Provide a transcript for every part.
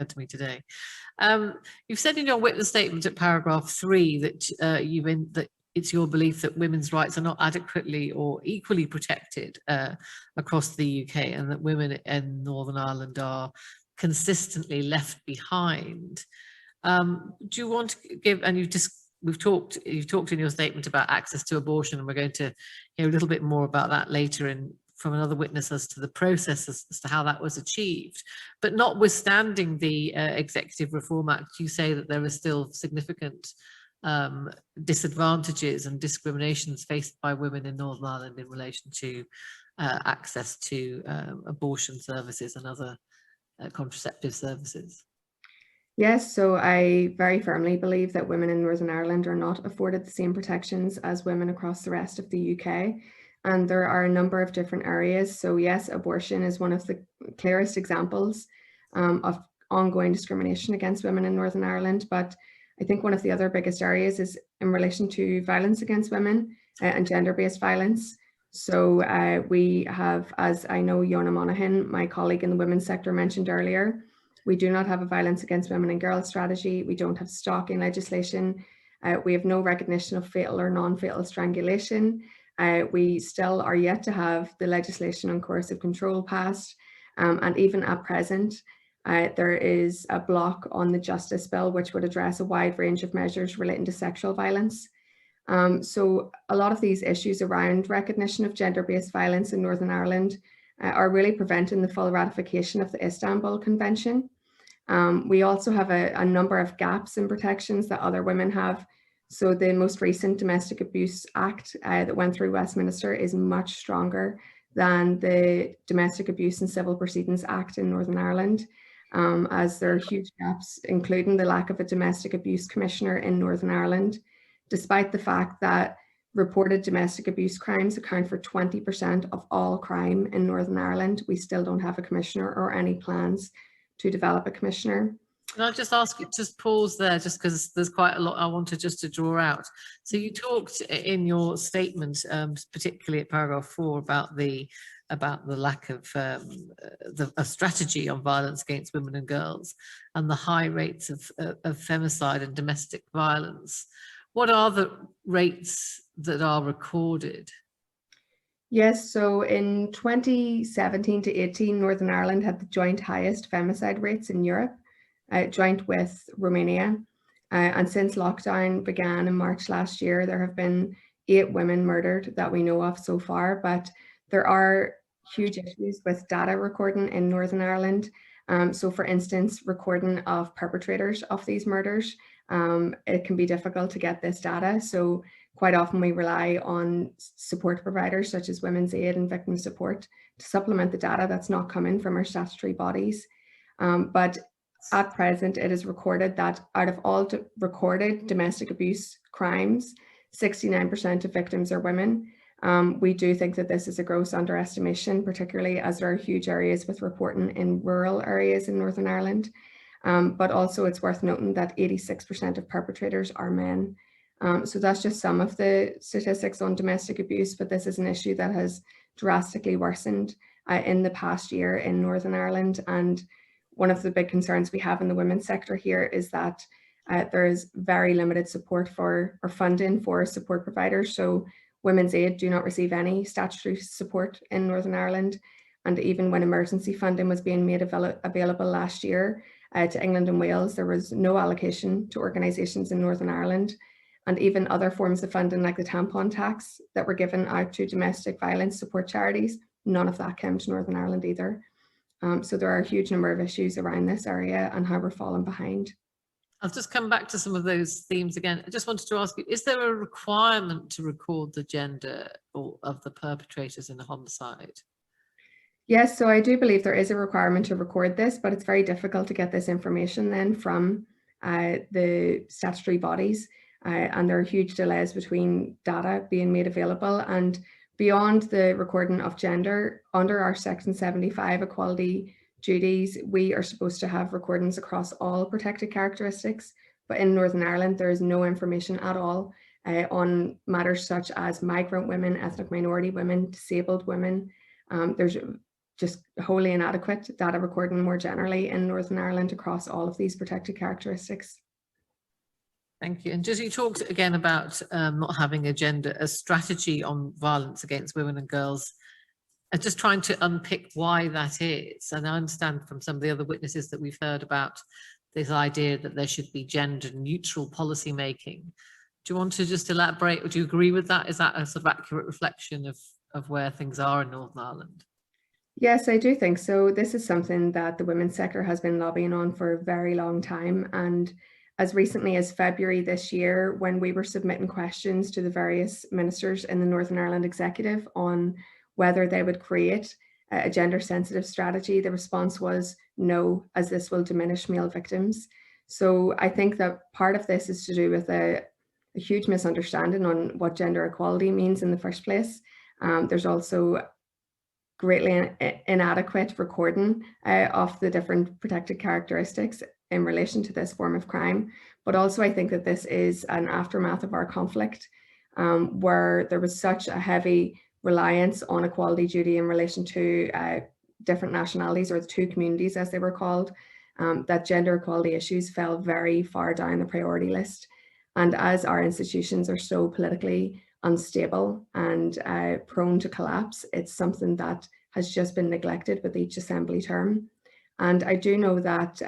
to me today. You've said in your witness statement at paragraph 3 that that it's your belief that women's rights are not adequately or equally protected across the UK, and that women in Northern Ireland are consistently left behind. Do you want to give, and you've talked in your statement about access to abortion, and we're going to hear a little bit more about that later from another witness as to the process as to how that was achieved. But notwithstanding the Executive Reform Act, you say that there are still significant disadvantages and discriminations faced by women in Northern Ireland in relation to access to abortion services and other contraceptive services. Yes, so I very firmly believe that women in Northern Ireland are not afforded the same protections as women across the rest of the UK. And there are a number of different areas. So yes, abortion is one of the clearest examples of ongoing discrimination against women in Northern Ireland. But I think one of the other biggest areas is in relation to violence against women and gender-based violence. So we have, as I know Iona Monaghan, my colleague in the women's sector, mentioned earlier, we do not have a violence against women and girls strategy. We don't have stalking legislation. We have no recognition of fatal or non-fatal strangulation. We still are yet to have the legislation on coercive control passed. And even at present, there is a block on the Justice Bill, which would address a wide range of measures relating to sexual violence. So a lot of these issues around recognition of gender-based violence in Northern Ireland are really preventing the full ratification of the Istanbul Convention. We also have a number of gaps in protections that other women have. So the most recent Domestic Abuse Act that went through Westminster is much stronger than the Domestic Abuse and Civil Proceedings Act in Northern Ireland, as there are huge gaps, including the lack of a Domestic Abuse Commissioner in Northern Ireland, despite the fact that reported domestic abuse crimes account for 20% of all crime in Northern Ireland. We still don't have a commissioner or any plans to develop a commissioner. Can I just ask you, just pause there, just because there's quite a lot I wanted just to draw out. So you talked in your statement, particularly at paragraph 4, about the lack of a strategy on violence against women and girls and the high rates of femicide and domestic violence. What are the rates that are recorded? Yes, so in 2017 to 18, Northern Ireland had the joint highest femicide rates in Europe, joint with Romania. And since lockdown began in March last year, there have been 8 women murdered that we know of so far, but there are huge issues with data recording in Northern Ireland. So for instance, recording of perpetrators of these murders, it can be difficult to get this data. So quite often we rely on support providers such as Women's Aid and Victim Support to supplement the data that's not coming from our statutory bodies. But at present, it is recorded that out of all recorded domestic abuse crimes, 69% of victims are women. We do think that this is a gross underestimation, particularly as there are huge areas with reporting in rural areas in Northern Ireland. But also it's worth noting that 86% of perpetrators are men. So that's just some of the statistics on domestic abuse, but this is an issue that has drastically worsened in the past year in Northern Ireland. And one of the big concerns we have in the women's sector here is that there is very limited support for or funding for support providers. So Women's Aid do not receive any statutory support in Northern Ireland. And even when emergency funding was being made available last year to England and Wales, there was no allocation to organisations in Northern Ireland. And even other forms of funding like the tampon tax that were given out to domestic violence support charities, none of that came to Northern Ireland either. So there are a huge number of issues around this area and how we're falling behind. I'll just come back to some of those themes again. I just wanted to ask you, is there a requirement to record the gender of the perpetrators in a homicide? Yes, so I do believe there is a requirement to record this, but it's very difficult to get this information then from the statutory bodies. And there are huge delays between data being made available. And beyond the recording of gender, under our Section 75 equality duties, we are supposed to have recordings across all protected characteristics. But in Northern Ireland, there is no information at all on matters such as migrant women, ethnic minority women, disabled women. There's just wholly inadequate data recording more generally in Northern Ireland across all of these protected characteristics. Thank you. And just you talked again about not having a strategy on violence against women and girls, and just trying to unpick why that is. And I understand from some of the other witnesses that we've heard about this idea that there should be gender neutral policy making. Do you want to just elaborate? Would you agree with that? Is that a sort of accurate reflection of where things are in Northern Ireland? Yes, I do think so. This is something that the women's sector has been lobbying on for a very long time. And as recently as February this year, when we were submitting questions to the various ministers in the Northern Ireland Executive on whether they would create a gender sensitive strategy, the response was no, as this will diminish male victims. So I think that part of this is to do with a huge misunderstanding on what gender equality means in the first place. There's also greatly inadequate recording of the different protected characteristics in relation to this form of crime. But also I think that this is an aftermath of our conflict where there was such a heavy reliance on equality duty in relation to different nationalities, or the two communities as they were called, that gender equality issues fell very far down the priority list. And as our institutions are so politically unstable and prone to collapse, it's something that has just been neglected with each assembly term. And I do know that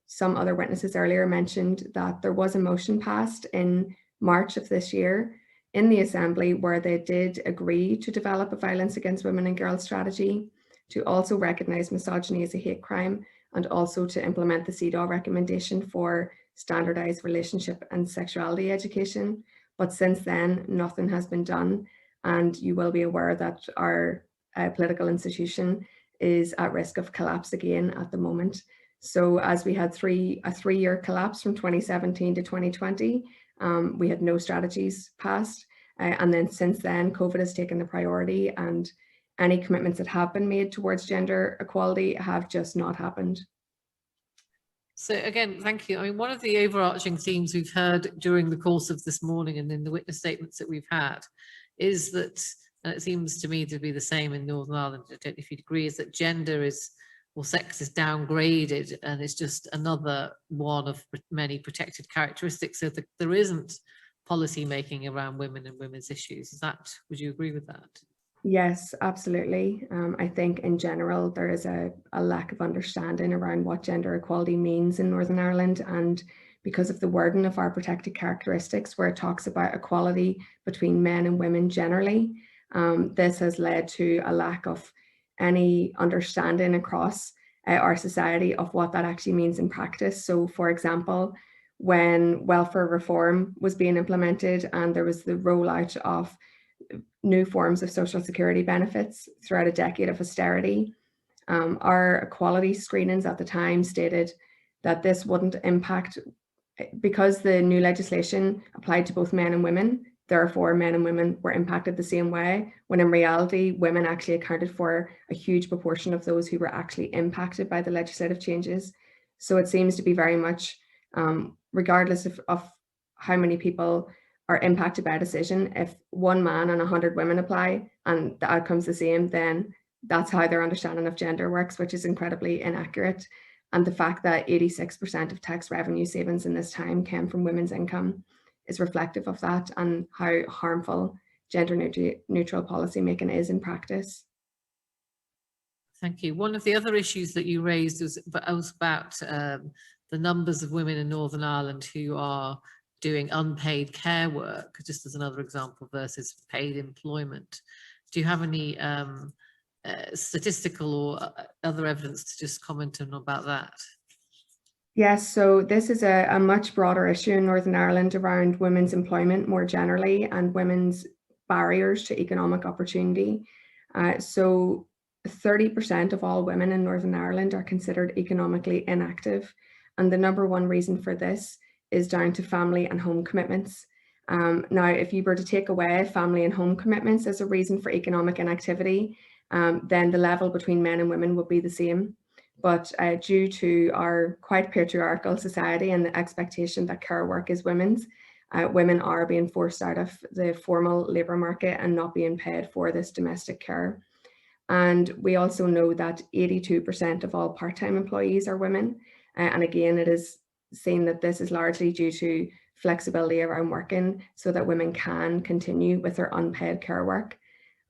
some other witnesses earlier mentioned that there was a motion passed in March of this year in the Assembly where they did agree to develop a violence against women and girls strategy, to also recognise misogyny as a hate crime, and also to implement the CEDAW recommendation for standardised relationship and sexuality education. But since then, nothing has been done. And you will be aware that our political institution is at risk of collapse again at the moment. So as we had a three-year collapse from 2017 to 2020, we had no strategies passed. And then since then, COVID has taken the priority, and any commitments that have been made towards gender equality have just not happened. So again, thank you. I mean, one of the overarching themes we've heard during the course of this morning and in the witness statements that we've had is that, and it seems to me to be the same in Northern Ireland, I don't know if you'd agree, is that gender is, or sex is downgraded, and it's just another one of many protected characteristics. So there isn't policy making around women and women's issues. Is that, would you agree with that? Yes, absolutely. I think in general, there is a lack of understanding around what gender equality means in Northern Ireland. And because of the wording of our protected characteristics, where it talks about equality between men and women generally, this has led to a lack of any understanding across our society of what that actually means in practice. So for example, when welfare reform was being implemented and there was the rollout of new forms of social security benefits throughout a decade of austerity, our equality screenings at the time stated that this wouldn't impact, because the new legislation applied to both men and women, therefore men and women were impacted the same way, when in reality women actually accounted for a huge proportion of those who were actually impacted by the legislative changes. So it seems to be very much, regardless of how many people are impacted by a decision, if one man and 100 women apply and the outcome's the same, then that's how their understanding of gender works, which is incredibly inaccurate. And the fact that 86% of tax revenue savings in this time came from women's income is reflective of that and how harmful gender neutral policy making is in practice. Thank you. One of the other issues that you raised was about the numbers of women in Northern Ireland who are doing unpaid care work, just as another example, versus paid employment. Do you have any statistical or other evidence to just comment on about that? Yes, so this is a much broader issue in Northern Ireland around women's employment more generally and women's barriers to economic opportunity. So 30% of all women in Northern Ireland are considered economically inactive. And the number one reason for this is down to family and home commitments. Now, if you were to take away family and home commitments as a reason for economic inactivity, then the level between men and women would be the same. But due to our quite patriarchal society and the expectation that care work is women's, women are being forced out of the formal labour market and not being paid for this domestic care. And we also know that 82% of all part-time employees are women. And again, it is seen that this is largely due to flexibility around working so that women can continue with their unpaid care work.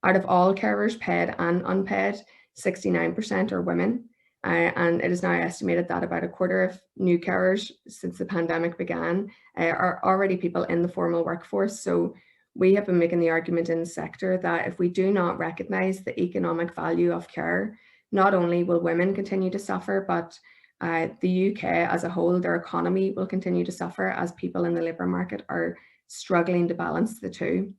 Out of all carers, paid and unpaid, 69% are women. And it is now estimated that about a quarter of new carers since the pandemic began are already people in the formal workforce. So we have been making the argument in the sector that if we do not recognise the economic value of care, not only will women continue to suffer, but the UK as a whole, their economy will continue to suffer as people in the labour market are struggling to balance the two.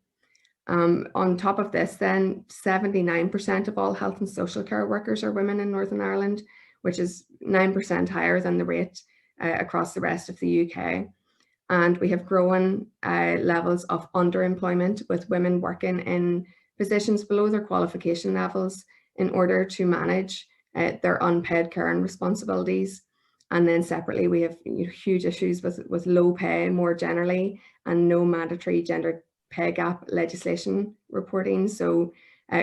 On top of this, then 79% of all health and social care workers are women in Northern Ireland, which is 9% higher than the rate across the rest of the UK. And we have growing levels of underemployment, with women working in positions below their qualification levels in order to manage their unpaid care and responsibilities. And then separately, we have huge issues with low pay more generally and no mandatory gender pay gap legislation reporting. So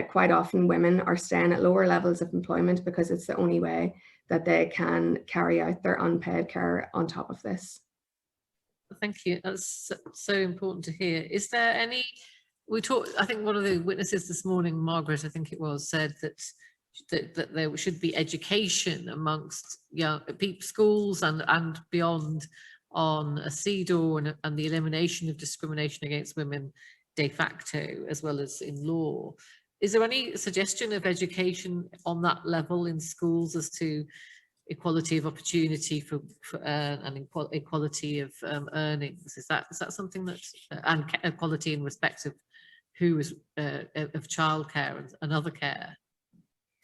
quite often women are staying at lower levels of employment because it's the only way that they can carry out their unpaid care on top of this. Thank you. That's so important to hear. Is there any, I think one of the witnesses this morning, Margaret, I think it was, said that there should be education amongst young people, schools and beyond, on a CEDAW and the elimination of discrimination against women de facto as well as in law. Is there any suggestion of education on that level in schools as to equality of opportunity and equality of earnings? Is that something that, and equality in respect of who is of childcare and other care?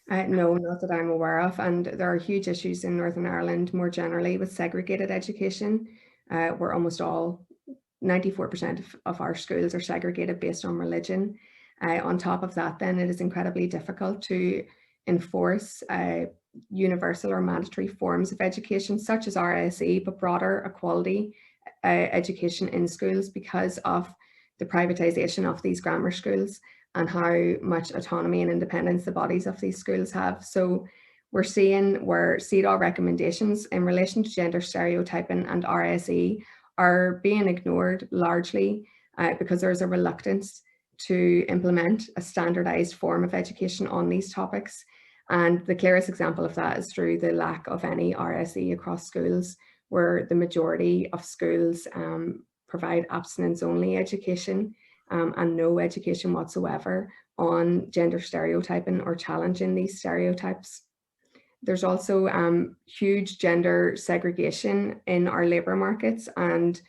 No, not that I'm aware of. And there are huge issues in Northern Ireland more generally with segregated education, where almost 94% of our schools are segregated based on religion. On top of that, then it is incredibly difficult to enforce universal or mandatory forms of education, such as RSE, but broader equality education in schools because of the privatisation of these grammar schools and how much autonomy and independence the bodies of these schools have. So we're seeing where CEDAW recommendations in relation to gender stereotyping and RSE are being ignored largely because there's a reluctance to implement a standardised form of education on these topics. And the clearest example of that is through the lack of any RSE across schools, where the majority of schools provide abstinence-only education and no education whatsoever on gender stereotyping or challenging these stereotypes. There's also huge gender segregation in our labour markets, and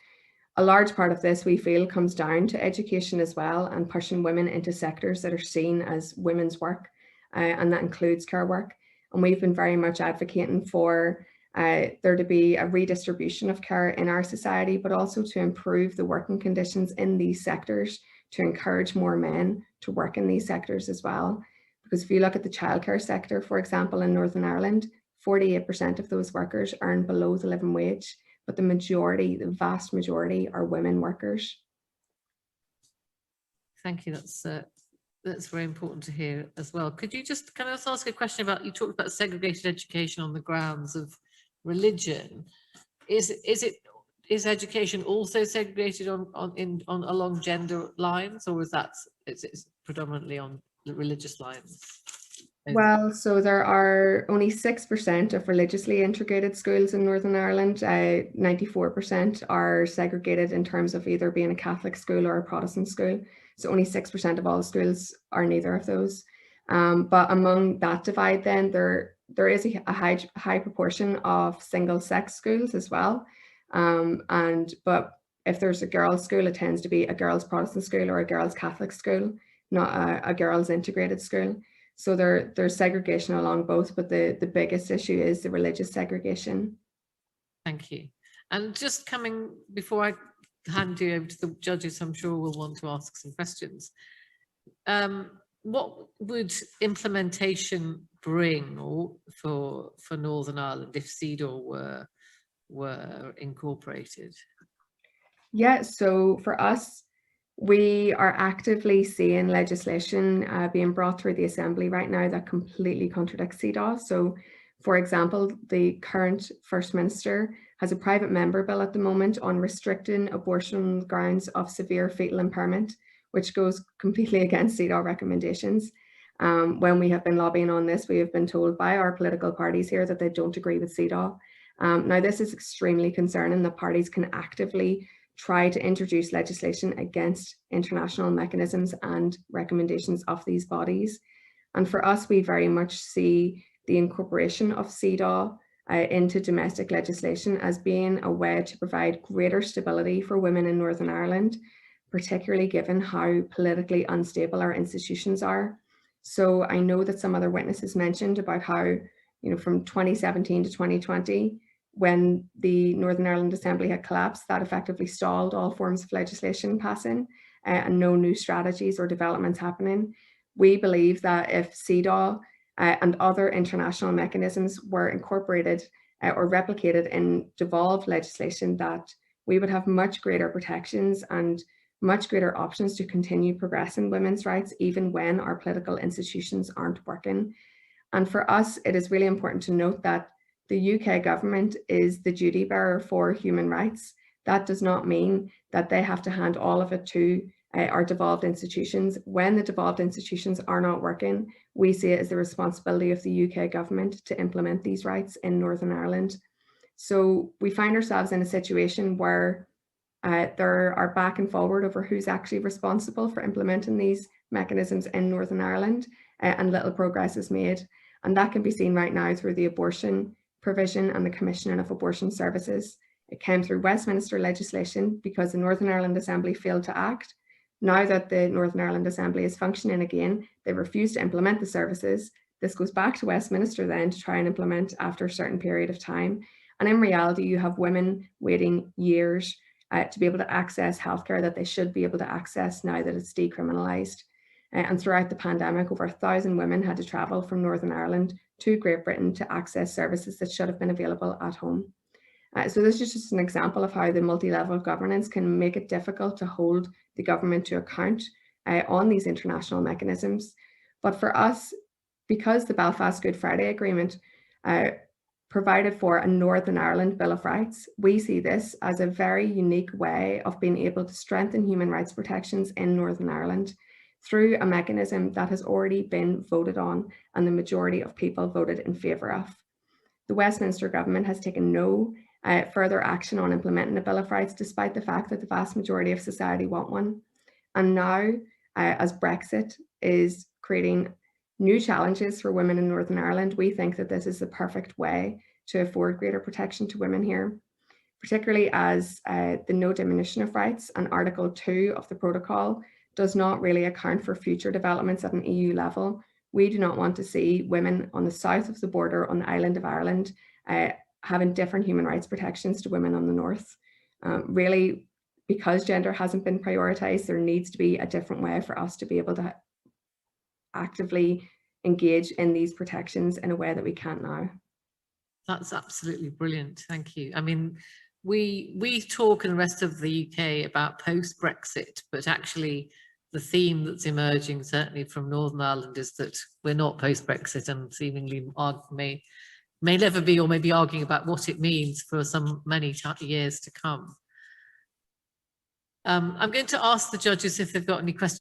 a large part of this we feel comes down to education as well, and pushing women into sectors that are seen as women's work, and that includes care work. And we've been very much advocating for there to be a redistribution of care in our society, but also to improve the working conditions in these sectors, to encourage more men to work in these sectors as well. Because if you look at the childcare sector, for example, in Northern Ireland, 48% of those workers earn below the living wage, but the majority, the vast majority, are women workers. Thank you. That's very important to hear as well. Could you just kind of ask a question about, you talked about segregated education on the grounds of religion. Is education also segregated along gender lines, or is it's predominantly on the religious lines? Well, so there are only 6% of religiously integrated schools in Northern Ireland. 94% are segregated in terms of either being a Catholic school or a Protestant school. So only 6% of all schools are neither of those. But among that divide, then there is a high proportion of single-sex schools as well. But if there's a girls' school, it tends to be a girls' Protestant school or a girls' Catholic school, not a girls' integrated school. So there's segregation along both, but the biggest issue is the religious segregation. Thank you. And just coming, before I hand you over to the judges, I'm sure we'll want to ask some questions. What would implementation bring for Northern Ireland if CEDAW were incorporated? Yeah, so for us, We are actively seeing legislation being brought through the Assembly right now that completely contradicts CEDAW. So, for example, the current First Minister has a private member bill at the moment on restricting abortion on the grounds of severe fetal impairment, which goes completely against CEDAW recommendations. When we have been lobbying on this, we have been told by our political parties here that they don't agree with CEDAW. Now, this is extremely concerning that parties can actively try to introduce legislation against international mechanisms and recommendations of these bodies. And for us, we very much see the incorporation of CEDAW into domestic legislation as being a way to provide greater stability for women in Northern Ireland, particularly given how politically unstable our institutions are. So I know that some other witnesses mentioned about how, from 2017 to 2020, when the Northern Ireland Assembly had collapsed, that effectively stalled all forms of legislation passing and no new strategies or developments happening. We believe that if CEDAW and other international mechanisms were incorporated or replicated in devolved legislation, that we would have much greater protections and much greater options to continue progressing women's rights, even when our political institutions aren't working. And for us, it is really important to note that the UK government is the duty bearer for human rights. That does not mean that they have to hand all of it to our devolved institutions. When the devolved institutions are not working, we see it as the responsibility of the UK government to implement these rights in Northern Ireland. So we find ourselves in a situation where there are back and forward over who's actually responsible for implementing these mechanisms in Northern Ireland, and little progress is made. And that can be seen right now through the abortion provision and the commissioning of abortion services. It came through Westminster legislation because the Northern Ireland Assembly failed to act. Now that the Northern Ireland Assembly is functioning again, they refuse to implement the services. This goes back to Westminster then to try and implement after a certain period of time. And in reality, you have women waiting years to be able to access healthcare that they should be able to access now that it's decriminalised. And throughout the pandemic, over 1,000 women had to travel from Northern Ireland to Great Britain to access services that should have been available at home. So this is just an example of how the multi-level governance can make it difficult to hold the government to account on these international mechanisms. But for us, because the Belfast Good Friday Agreement provided for a Northern Ireland Bill of Rights, we see this as a very unique way of being able to strengthen human rights protections in Northern Ireland through a mechanism that has already been voted on and the majority of people voted in favour of. The Westminster government has taken no further action on implementing a Bill of Rights, despite the fact that the vast majority of society want one. And now, as Brexit is creating new challenges for women in Northern Ireland, we think that this is the perfect way to afford greater protection to women here, particularly as the no diminution of rights and Article 2 of the protocol does not really account for future developments at an EU level. We do not want to see women on the south of the border on the island of Ireland having different human rights protections to women on the north. Really, because gender hasn't been prioritised, there needs to be a different way for us to be able to actively engage in these protections in a way that we can't now. That's absolutely brilliant. Thank you. I mean, we talk in the rest of the UK about post-Brexit, but actually the theme that's emerging, certainly from Northern Ireland, is that we're not post-Brexit and seemingly may never be, or may be arguing about what it means for many years to come. I'm going to ask the judges if they've got any questions.